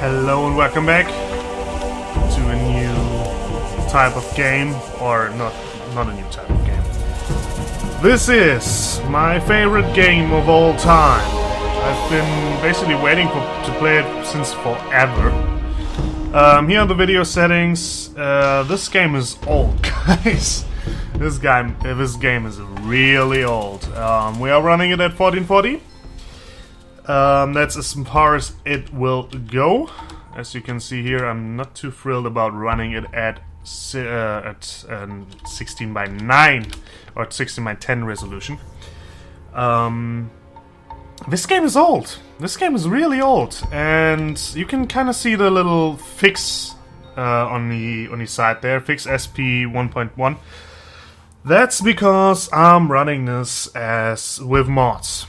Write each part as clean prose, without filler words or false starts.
Hello and welcome back to a new type of game, or not a new type of game. This is my favorite game of all time. I've been basically waiting to play it since forever. Here are the video settings. This game is old, guys. This game is really old. We are running it at 1440. That's as far as it will go. As you can see here, I'm not too thrilled about running it at 16 by 9 or 16 by 10 resolution. This game is old. This game is really old, and you can kind of see the little fix on the side there, fix SP 1.1. That's because I'm running this as with mods.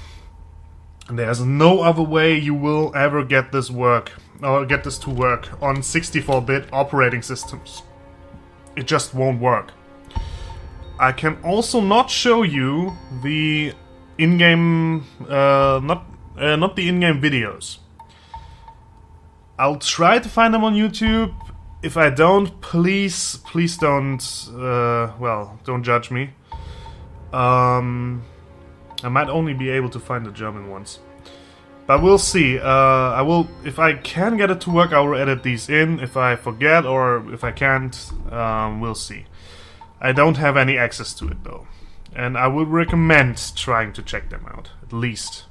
There's no other way you will ever get this to work on 64-bit operating systems. It just won't work. I can also not show you the in-game, not the in-game videos. I'll try to find them on YouTube. If I don't, please don't, don't judge me. I might only be able to find the German ones. But we'll see. If I can get it to work, I will edit these in. If I forget or if I can't, we'll see. I don't have any access to it though. And I would recommend trying to check them out, at least.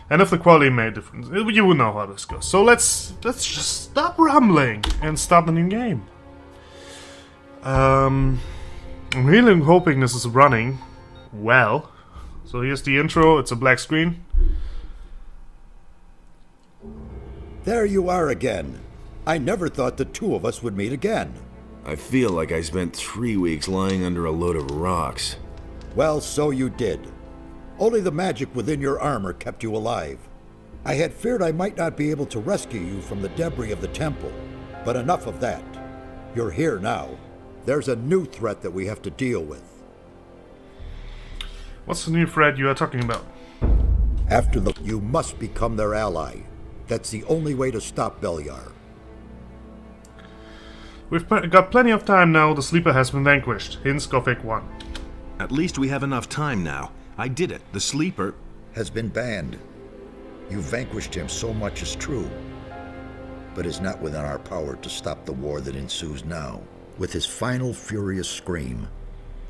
And if the quality made a difference, you will know how this goes. So let's just stop rambling and start the new game. I'm really hoping this is running well. So here's the intro, it's a black screen. There you are again. I never thought the two of us would meet again. I feel like I spent 3 weeks lying under a load of rocks. Well, so you did. Only the magic within your armor kept you alive. I had feared I might not be able to rescue you from the debris of the temple, but enough of that. You're here now. There's a new threat that we have to deal with. What's the new threat you are talking about? You must become their ally. That's the only way to stop Beliar. We've got plenty of time now. The sleeper has been vanquished. Hints Gothic 1. At least we have enough time now. I did it. The sleeper has been banned. You vanquished him, so much is true. But it's not within our power to stop the war that ensues now. With his final furious scream,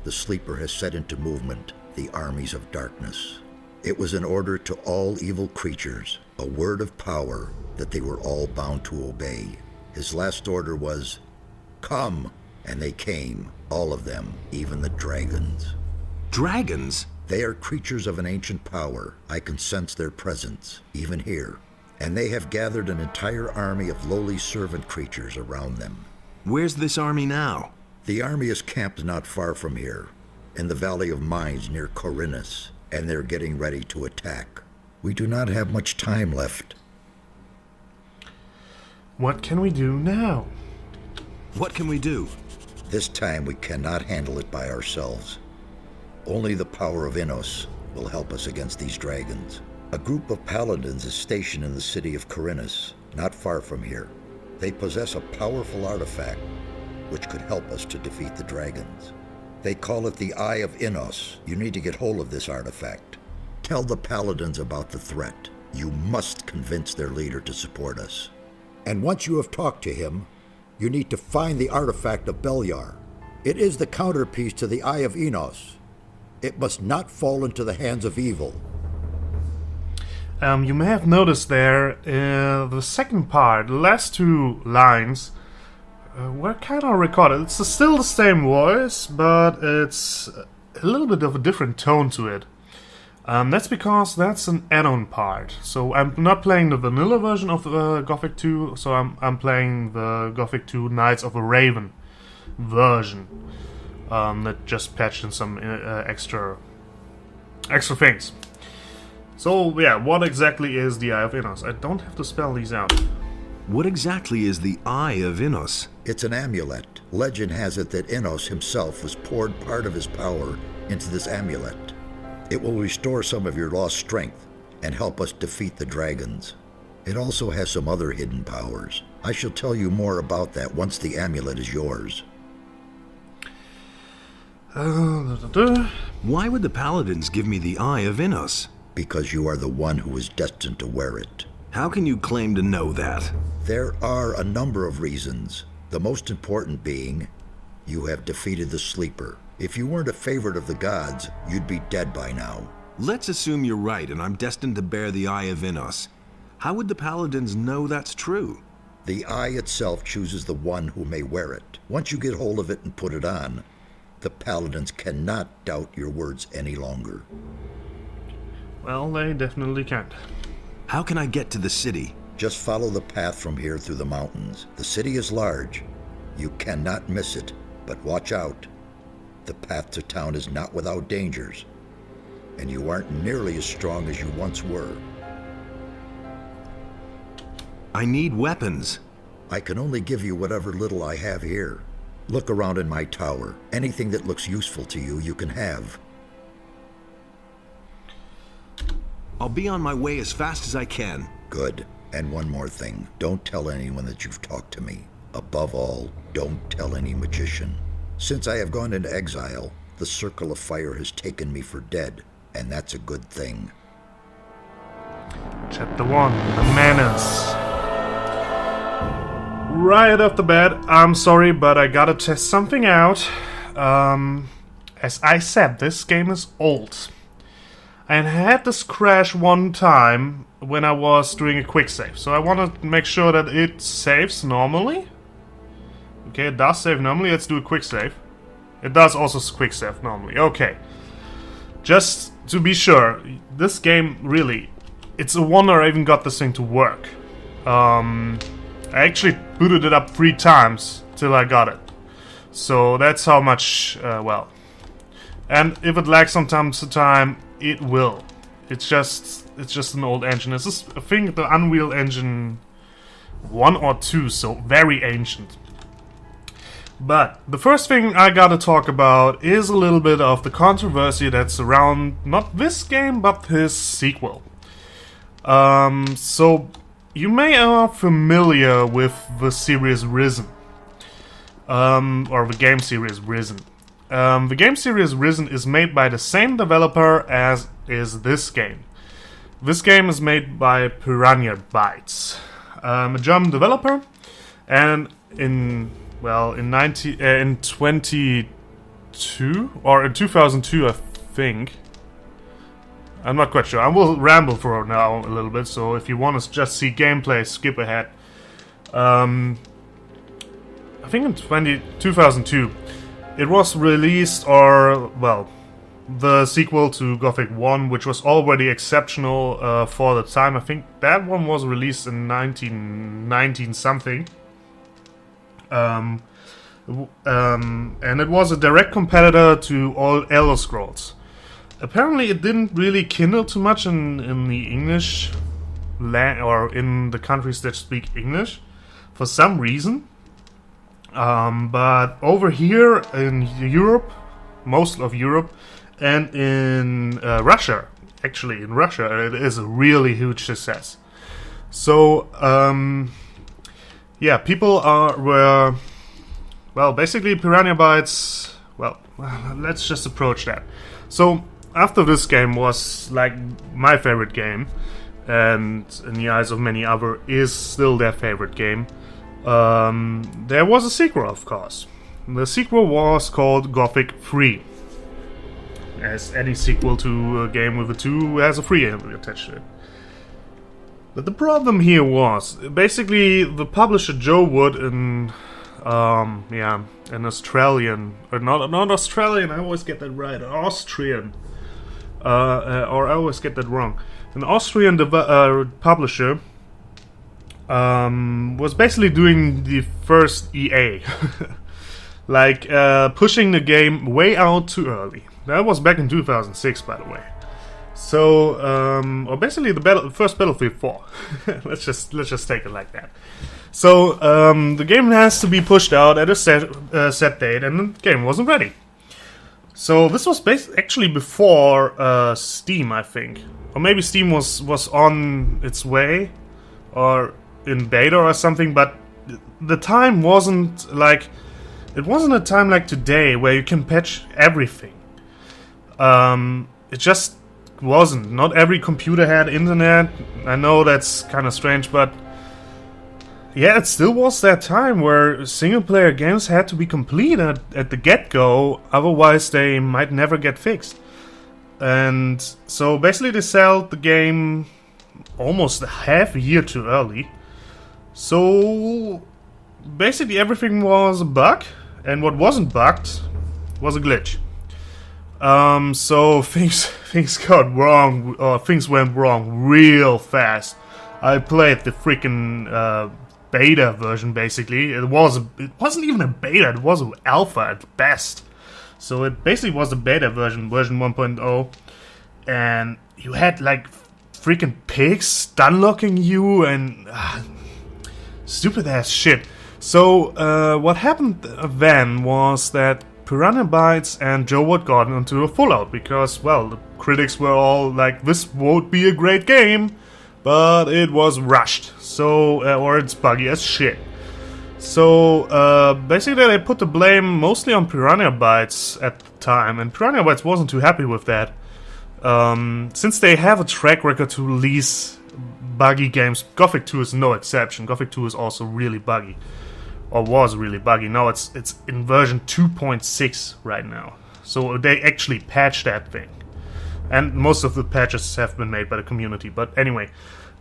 the sleeper has set into movement the armies of darkness. It was an order to all evil creatures, a word of power that they were all bound to obey. His last order was, "Come," and they came, all of them, even the dragons. Dragons? They are creatures of an ancient power. I can sense their presence, even here. And they have gathered an entire army of lowly servant creatures around them. Where's this army now? The army is camped not far from here, in the Valley of Mines near Corinus, and they're getting ready to attack. We do not have much time left. What can we do now? What can we do? This time we cannot handle it by ourselves. Only the power of Innos will help us against these dragons. A group of paladins is stationed in the city of Corinus, not far from here. They possess a powerful artifact which could help us to defeat the dragons. They call it the Eye of Innos. You need to get hold of this artifact. Tell the paladins about the threat. You must convince their leader to support us. And once you have talked to him, you need to find the artifact of Beliar. It is the counterpiece to the Eye of Innos. It must not fall into the hands of evil. You may have noticed there, the second part, the last two lines, were kind of recorded. It's still the same voice, but it's a little bit of a different tone to it. That's because that's an add-on part. So I'm not playing the vanilla version of Gothic 2, so I'm playing the Gothic 2 Knights of the Raven version. That just patched in some extra things. So yeah, what exactly is the Eye of Innos? I don't have to spell these out. What exactly is the Eye of Innos? It's an amulet. Legend has it that Innos himself was poured part of his power into this amulet. It will restore some of your lost strength and help us defeat the dragons. It also has some other hidden powers. I shall tell you more about that once the amulet is yours. Why would the Paladins give me the Eye of Innos? Because you are the one who is destined to wear it. How can you claim to know that? There are a number of reasons. The most important being, you have defeated the Sleeper. If you weren't a favorite of the gods, you'd be dead by now. Let's assume you're right and I'm destined to bear the Eye of Innos. How would the Paladins know that's true? The eye itself chooses the one who may wear it. Once you get hold of it and put it on, the Paladins cannot doubt your words any longer. Well, they definitely can't. How can I get to the city? Just follow the path from here through the mountains. The city is large. You cannot miss it, but watch out. The path to town is not without dangers, and you aren't nearly as strong as you once were. I need weapons. I can only give you whatever little I have here. Look around in my tower. Anything that looks useful to you, you can have. I'll be on my way as fast as I can. Good. And one more thing. Don't tell anyone that you've talked to me. Above all, don't tell any magician. Since I have gone into exile, the Circle of Fire has taken me for dead, and that's a good thing. Chapter 1, The Manners. Right off the bat, I'm sorry, but I gotta test something out. As I said, this game is old. I had this crash one time when I was doing a quick save, so I want to make sure that it saves normally. Okay, it does save normally. Let's do a quick save. It does also quick save normally. Okay. Just to be sure, this game really, it's a wonder I even got this thing to work. I actually booted it up 3 times till I got it. So that's how much, well. And if it lags from time to time, it will. It's just an old engine. This is, I think, the Unreal Engine 1 or 2, so very ancient. But the first thing I gotta talk about is a little bit of the controversy that's around not this game, but his sequel. So you may are familiar with the series Risen, or the game series Risen. The game series Risen is made by the same developer as is this game. This game is made by Piranha Bytes, a German developer, and in 2002 or in 2002, I think. I'm not quite sure. I will ramble for now a little bit, so if you want to just see gameplay, skip ahead. I think in 2002, it was released, or, well, the sequel to Gothic 1, which was already exceptional for the time. I think that one was released in 1919 something. And it was a direct competitor to all Elder Scrolls. Apparently it didn't really kindle too much in the English or in the countries that speak English for some reason. But over here in Europe, most of Europe, and in Russia, actually in Russia, it is a really huge success. So, yeah, people were, well, basically Piranha Bytes, well, let's just approach that. So, after this game was like my favorite game, and in the eyes of many other is still their favorite game, there was a sequel, of course. The sequel was called Gothic 3. As any sequel to a game with a 2 has a 3 attached to it. But the problem here was, basically, the publisher JoWooD in, an Australian, or not Australian, I always get that right, Austrian, or I always get that wrong. An Austrian publisher was basically doing the first EA, like pushing the game way out too early. That was back in 2006, by the way. So, or basically the first Battlefield 4. let's just take it like that. So, the game has to be pushed out at a set date, and the game wasn't ready. So this was actually before Steam, I think, or maybe Steam was on its way, or in beta or something, but the time wasn't like... It wasn't a time like today where you can patch everything. It just wasn't. Not every computer had internet. I know that's kind of strange, but yeah, it still was that time where single-player games had to be complete at the get-go, otherwise they might never get fixed. And so basically they sold the game almost a half a year too early. So basically everything was a bug, and what wasn't bugged was a glitch. So things got wrong, or things went wrong real fast. I played the freaking beta version basically. It wasn't even a beta, it was an alpha at best. So it basically was a beta version 1.0, and you had like freaking pigs stun locking you and stupid ass shit. So what happened then was that Piranha Bytes and JoWooD got into a fallout because, well, the critics were all like, this won't be a great game, but it was rushed, so or it's buggy as shit. So basically they put the blame mostly on Piranha Bytes at the time, and Piranha Bytes wasn't too happy with that. Since they have a track record to release buggy games, Gothic 2 is no exception. Gothic 2 is also really buggy. Or was really buggy. Now it's in version 2.6 right now. So they actually patched that thing. And most of the patches have been made by the community. But anyway.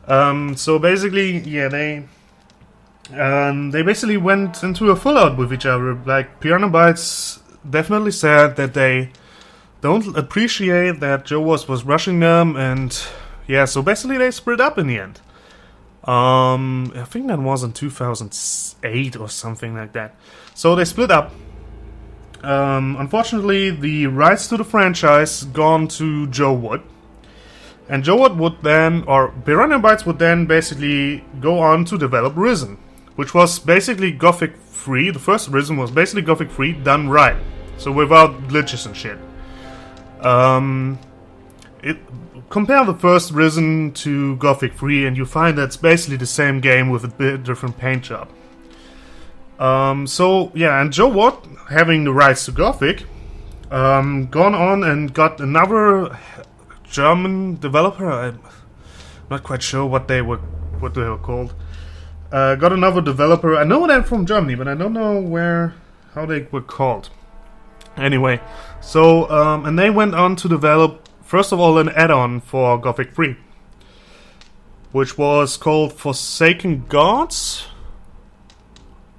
So basically, yeah, they basically went into a fallout with each other. Like, Piranha Bytes definitely said that they don't appreciate that JoWooD was rushing them, and yeah, so basically they split up in the end. I think that was in 2008 or something like that. So they split up. Unfortunately, the rights to the franchise gone to JoWooD. And JoWooD would then, or Piranha Bytes would then basically go on to develop Risen, which was basically Gothic 3. The first Risen was basically Gothic 3 done right. So without glitches and shit. Compare the first Risen to Gothic 3 and you find that's basically the same game with a bit different paint job. So yeah, and JoWooD, having the rights to Gothic, gone on and got another German developer. I'm not quite sure what they were called. Got another developer. I know them from Germany, but I don't know how they were called. Anyway, so and they went on to develop, first of all, an add-on for Gothic 3, which was called Forsaken Gods.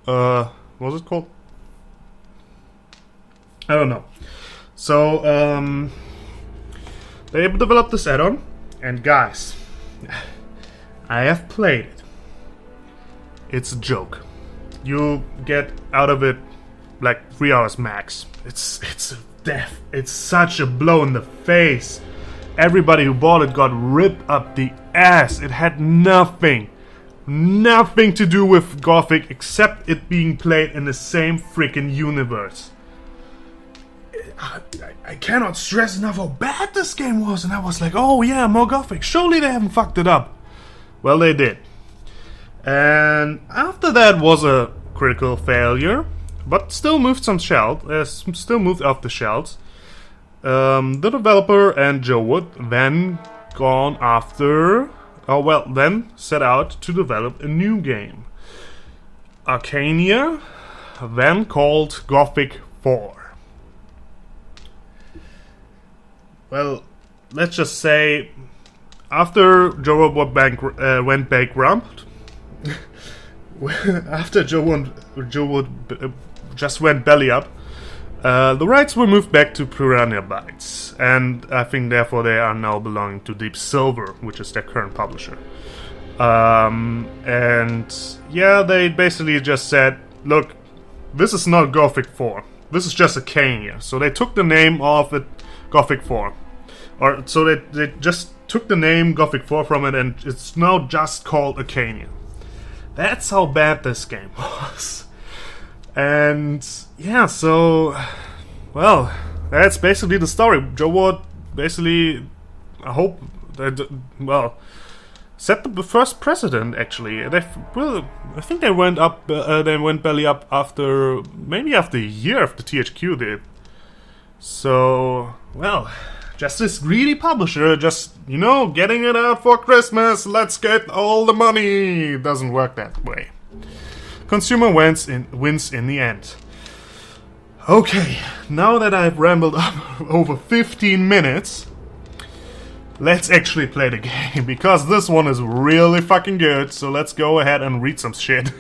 What was it called? I don't know. So, they developed this add-on, and guys, I have played it. It's a joke. You get out of it like 3 hours max. It's a death. It's such a blow in the face. Everybody who bought it got ripped up the ass. It had nothing to do with Gothic except it being played in the same freaking universe. I cannot stress enough how bad this game was, and I was like, oh yeah, more Gothic. Surely they haven't fucked it up. Well, they did. And after that was a critical failure, but still moved off the shelves. The developer and JoWooD then then set out to develop a new game. Arcania, then called Gothic 4. Well, let's just say, after JoWooD went bankrupt, after JoWooD just went belly up, the rights were moved back to Piranha Bytes, and I think therefore they are now belonging to Deep Silver, which is their current publisher. And yeah, they basically just said, look, this is not Gothic 4, this is just Arcania. So they took the name of it, Gothic 4. So they just took the name Gothic 4 from it, and it's now just called Arcania. That's how bad this game was. And yeah, so, well, that's basically the story. JoWooD basically, I hope that, well, set the first precedent. Actually, I think they went up. They went belly up after a year after THQ did. So, well, just this greedy publisher, just, getting it out for Christmas. Let's get all the money. It doesn't work that way. Consumer wins in the end. Okay, now that I've rambled up over 15 minutes, let's actually play the game, because this one is really fucking good, so let's go ahead and read some shit.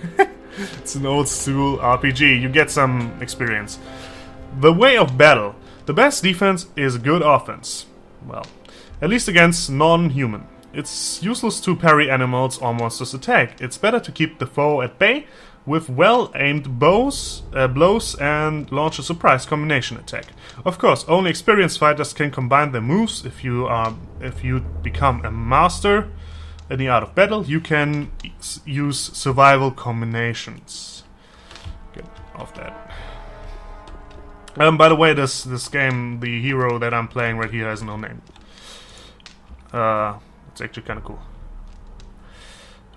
It's an old school RPG, you get some experience. The way of battle. The best defense is good offense. Well, at least against non-human. It's useless to parry animals or monsters' attack. It's better to keep the foe at bay with well-aimed blows and launch a surprise combination attack. Of course, only experienced fighters can combine their moves. If you become a master in the art of battle, you can use survival combinations. Get off that. By the way, this game, the hero that I'm playing right here has no name. It's actually kind of cool.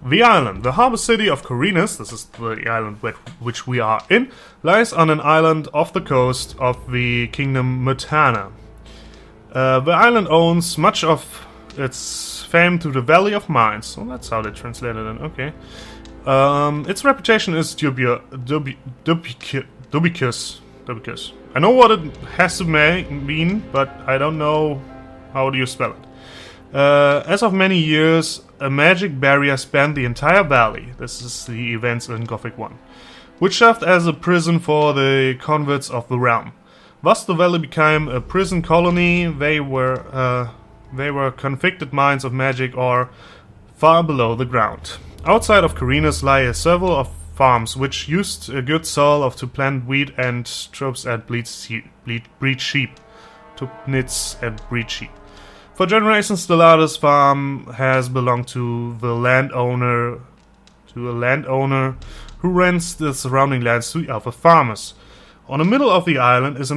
The island. The harbor city of Corinus, this is the island which we are in, lies on an island off the coast of the kingdom Mutana. The island owns much of its fame to the Valley of Mines. So that's how they translated it, okay. Its reputation is dubious. I know what it has to mean, but I don't know how do you spell it. As of many years, a magic barrier spanned the entire valley. This is the events in Gothic 1, which served as a prison for the converts of the realm. Thus, the valley became a prison colony. They were convicted mines of magic or far below the ground. Outside of Corinus lie several of farms which used a good soil to plant wheat and tubs and breed sheep. For generations, the largest farm has belonged to a landowner who rents the surrounding lands to other farmers. On the middle of the island is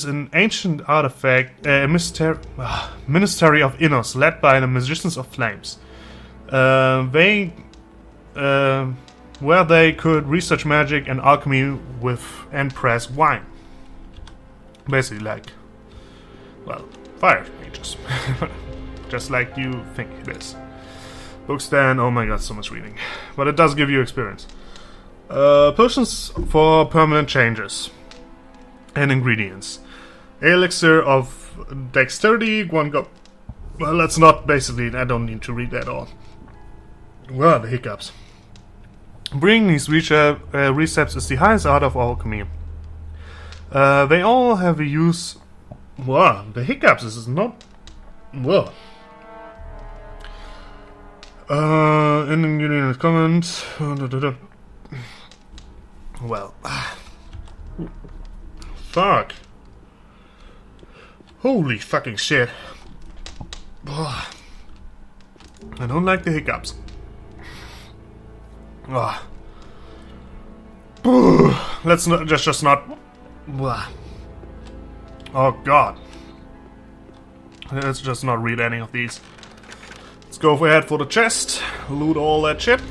an ancient artifact, Ministry of Innos, led by the Magicians of Flames. Where they could research magic and alchemy and press wine. Basically like, well, fire mages. Just like you think it is. Books then, oh my god, so much reading. But it does give you experience. Potions for permanent changes. And ingredients. Elixir of dexterity, one go. Well, that's not basically, I don't need to read that all. Well, the hiccups. Bringing these recepts is the highest art of alchemy. They all have a use. Wow, the hiccups, this is not. Whoa. In comment. Well. Fuck. Holy fucking shit. I don't like the hiccups. Let's not just not. Oh god. Let's just not read any of these. Let's go ahead for the chest. Loot all that shit.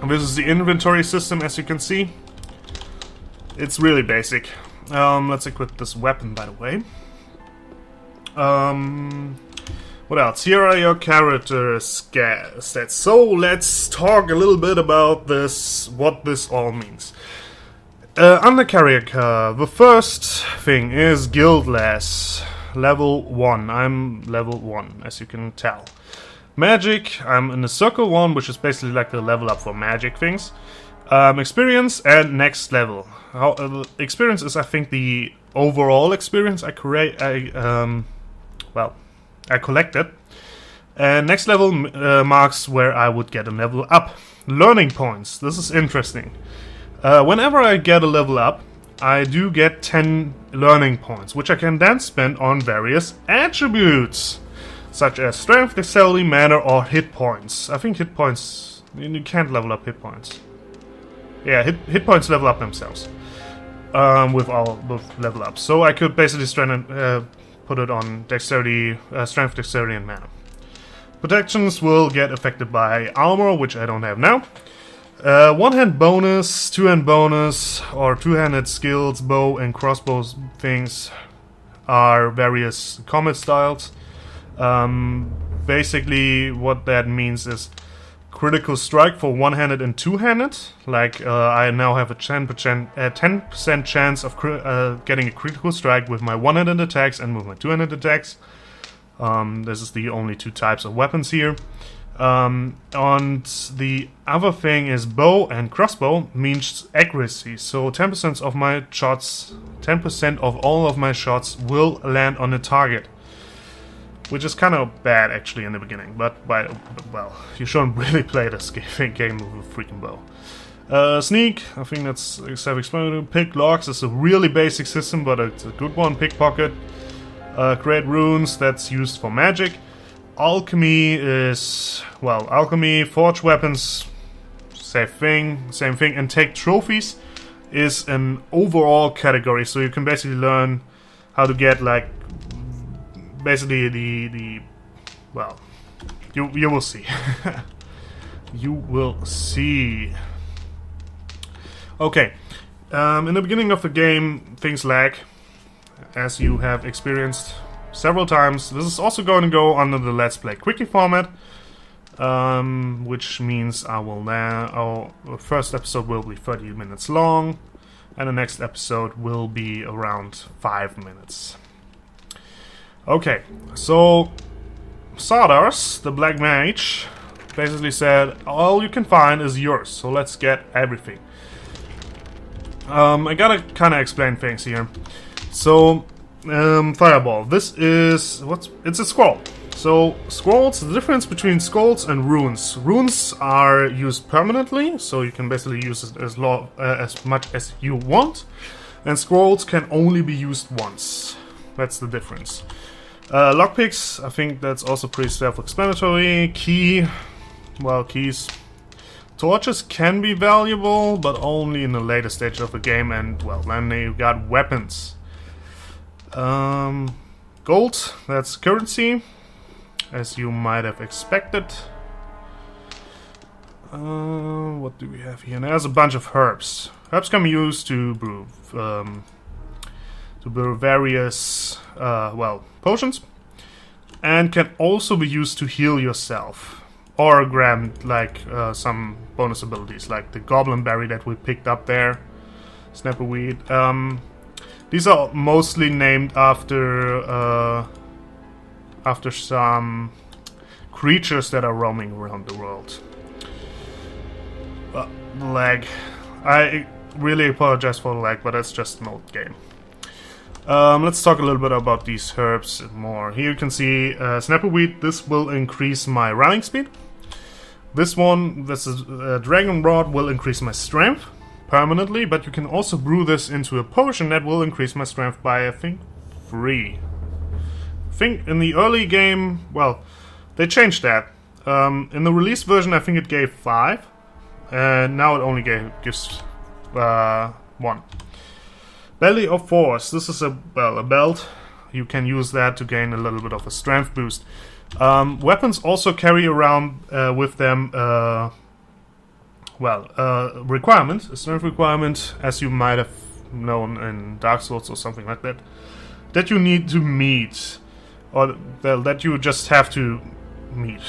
This is the inventory system, as you can see. It's really basic. Let's equip this weapon, by the way. What else? Here are your character stats. So let's talk a little bit about this, what this all means. Under character, the first thing is Guildless, level 1. I'm level 1, as you can tell. Magic, I'm in the circle 1, which is basically like the level up for magic things. Experience and next level. Experience is, I think, the overall experience I collected. And next level marks where I would get a level up. Learning points. This is interesting. Whenever I get a level up, I do get 10 learning points, which I can then spend on various attributes, such as strength, dexterity, mana, or hit points. I think hit points, you can't level up hit points. Yeah, hit points level up themselves with level ups. So I could basically put it on dexterity, strength, dexterity, and mana. Protections will get affected by armor, which I don't have now. One-hand bonus, two-hand bonus, or two-handed skills, bow and crossbow things are various combat styles. Basically, what that means is critical strike for one-handed and two-handed. Like, I now have a 10% chance of getting a critical strike with my one-handed attacks and with my two-handed attacks. This is the only two types of weapons here. And the other thing is bow and crossbow means accuracy. So 10% of my shots, 10% of all of my shots will land on the target. Which is kind of bad actually in the beginning, but well, you shouldn't really play this game with a freaking bow. Sneak, I think that's self-explanatory. Pick locks is a really basic system, but it's a good one. Pickpocket. Create runes, that's used for magic. Alchemy is, well, alchemy, forge weapons, same thing, and take trophies is an overall category, so you can basically learn how to get, like, basically the well, you will see. You will see. Okay, in the beginning of the game, things lag, as you have experienced several times. This is also going to go under the Let's Play Quickie format, which means our first episode will be 30 minutes long, and the next episode will be around 5 minutes. Okay, so Sardas, the Black Mage, basically said, all you can find is yours, so let's get everything. I gotta kind of explain things here. So, Fireball. This is it's a scroll. So scrolls, the difference between scrolls and runes. Runes are used permanently, so you can basically use it as much as you want, and scrolls can only be used once. That's the difference. Lockpicks, I think that's also pretty self-explanatory. Key, well, keys. Torches can be valuable, but only in the later stage of the game, and well, then you got weapons. Gold, that's currency, as you might have expected. What do we have here? There's a bunch of herbs. Herbs can be used to brew various, well, potions, and can also be used to heal yourself, or grant like some bonus abilities, like the Goblin Berry that we picked up there, Snapperweed. These are mostly named after some creatures that are roaming around the world. Lag. I really apologize for the lag, but that's just an old game. Let's talk a little bit about these herbs more. Here you can see Snapperweed. This will increase my running speed. This one, this is Dragon Rod, will increase my strength permanently, but you can also brew this into a potion that will increase my strength by, I think, 3. I think in the early game, well, they changed that. In the release version, I think it gave 5, and now it only gives 1. Belly of Force. This is a belt. You can use that to gain a little bit of a strength boost. Weapons also carry around with them requirement, a strength requirement, as you might have known in Dark Souls or something like that, that you need to meet, or that you just have to meet.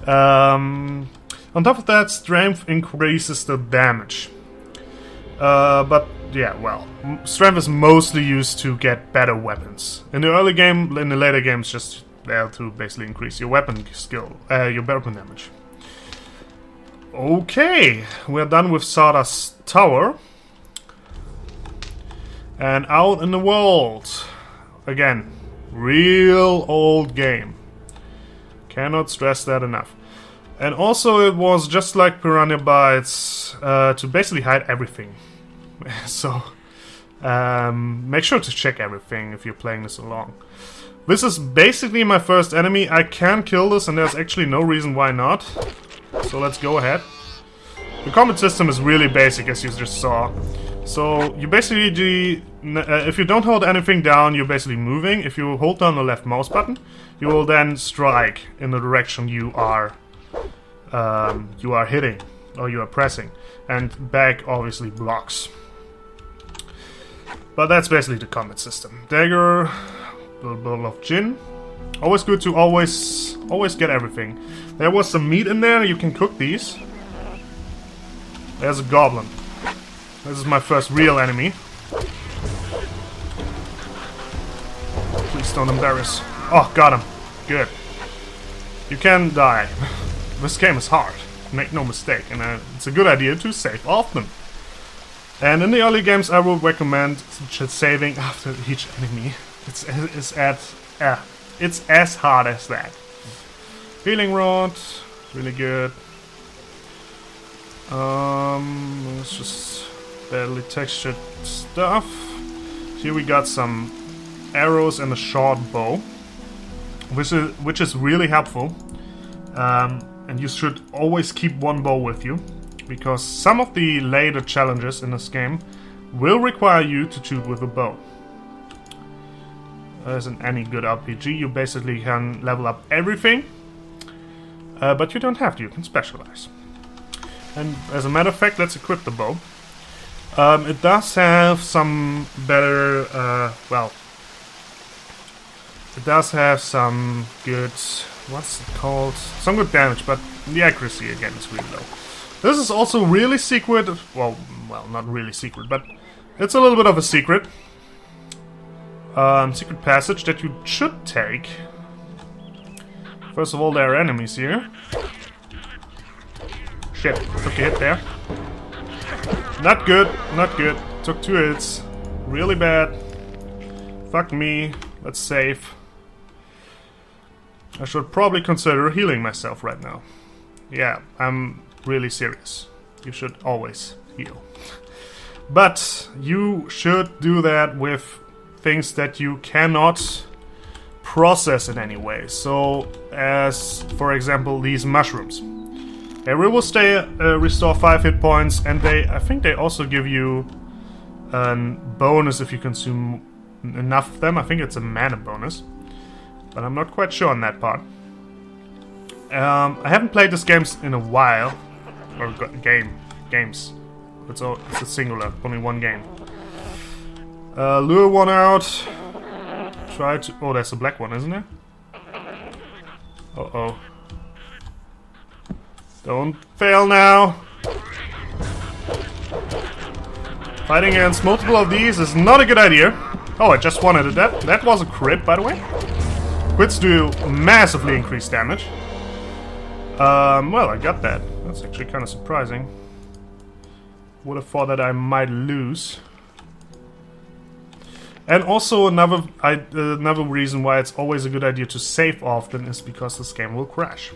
On top of that, strength increases the damage. But yeah, well, strength is mostly used to get better weapons. In the early game, in the later games, just there to basically increase your weapon skill, your weapon damage. Okay, we're done with Sardas Tower. And out in the world. Again, real old game. Cannot stress that enough. And also it was just like Piranha Bytes, to basically hide everything. So, make sure to check everything if you're playing this along. This is basically my first enemy. I can kill this and there's actually no reason why not. So let's go ahead. The combat system is really basic, as you just saw. So you basically, if you don't hold anything down, you're basically moving. If you hold down the left mouse button, you will then strike in the direction you are hitting, or you are pressing. And back obviously blocks. But that's basically the combat system. Dagger, a little bottle of gin. Always good to always get everything. There was some meat in there, you can cook these. There's a goblin. This is my first real enemy. Please don't embarrass. Oh, got him. Good. You can die. This game is hard. Make no mistake. And it's a good idea to save often. And in the early games I would recommend saving after each enemy. It's as hard as that. Healing rod. Really good. It's just badly textured stuff. Here we got some arrows and a short bow, which is really helpful. And you should always keep one bow with you, because some of the later challenges in this game will require you to shoot with a bow. As in any good RPG, you basically can level up everything, but you don't have to. You can specialize. And as a matter of fact, let's equip the bow. It does have some better, it does have some good, what's it called? Some good damage, but the accuracy again is really low. This is also really secret, well, not really secret, but it's a little bit of a secret. Secret passage that you should take. First of all, there are enemies here. Shit, took a hit there. Not good, not good. Took 2 hits. Really bad. Fuck me. Let's save. I should probably consider healing myself right now. Yeah, I'm really serious. You should always heal. But you should do that with things that you cannot process in any way. So, as for example, these mushrooms. They will stay, restore 5 hit points, and I think they also give you a bonus if you consume enough of them. I think it's a mana bonus, but I'm not quite sure on that part. I haven't played this game in a while, or games. It's a singular, only one game. Lure one out. Try to. Oh, there's a black one, isn't there? Uh-oh. Don't fail now. Fighting against multiple of these is not a good idea. Oh, I just wanted it. That was a crit, by the way. Crits do massively increase damage. Well, I got that. That's actually kind of surprising. Would have thought that I might lose. And also another reason why it's always a good idea to save often is because this game will crash.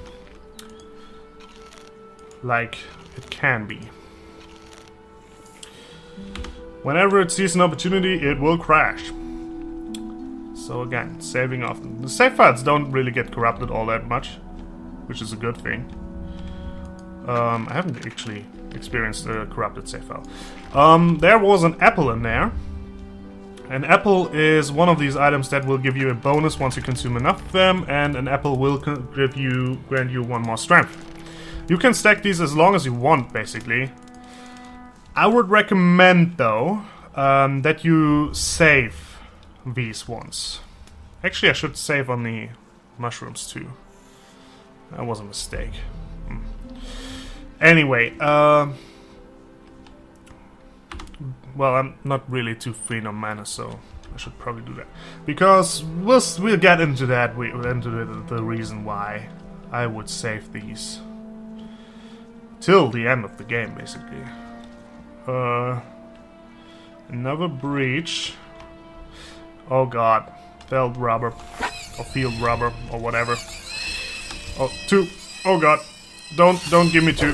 Like it can be. Whenever it sees an opportunity, it will crash. So again, saving often. The save files don't really get corrupted all that much, which is a good thing. I haven't actually experienced a corrupted save file. There was an apple in there. An apple is one of these items that will give you a bonus once you consume enough of them, and an apple will grant you 1 more strength. You can stack these as long as you want, basically. I would recommend, though, that you save these ones. Actually, I should save on the mushrooms, too. That was a mistake. Anyway, well, I'm not really too free on mana, so I should probably do that. Because we'll get into that, into the reason why I would save these. Till the end of the game, basically. Another breach. Oh god. Felt rubber. Or field rubber. Or whatever. Oh, 2. Oh god. Don't give me 2.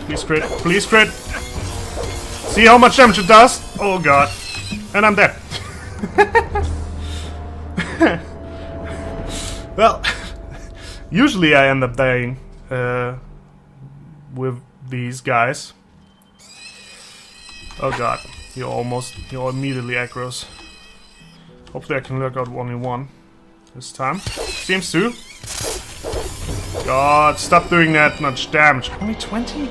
Please crit. Please crit. See how much damage it does? Oh god. And I'm dead. Well, usually I end up dying with these guys. Oh god, you're immediately aggros. Hopefully I can lurk out only one this time. Seems to. God, stop doing that much damage. Only 20?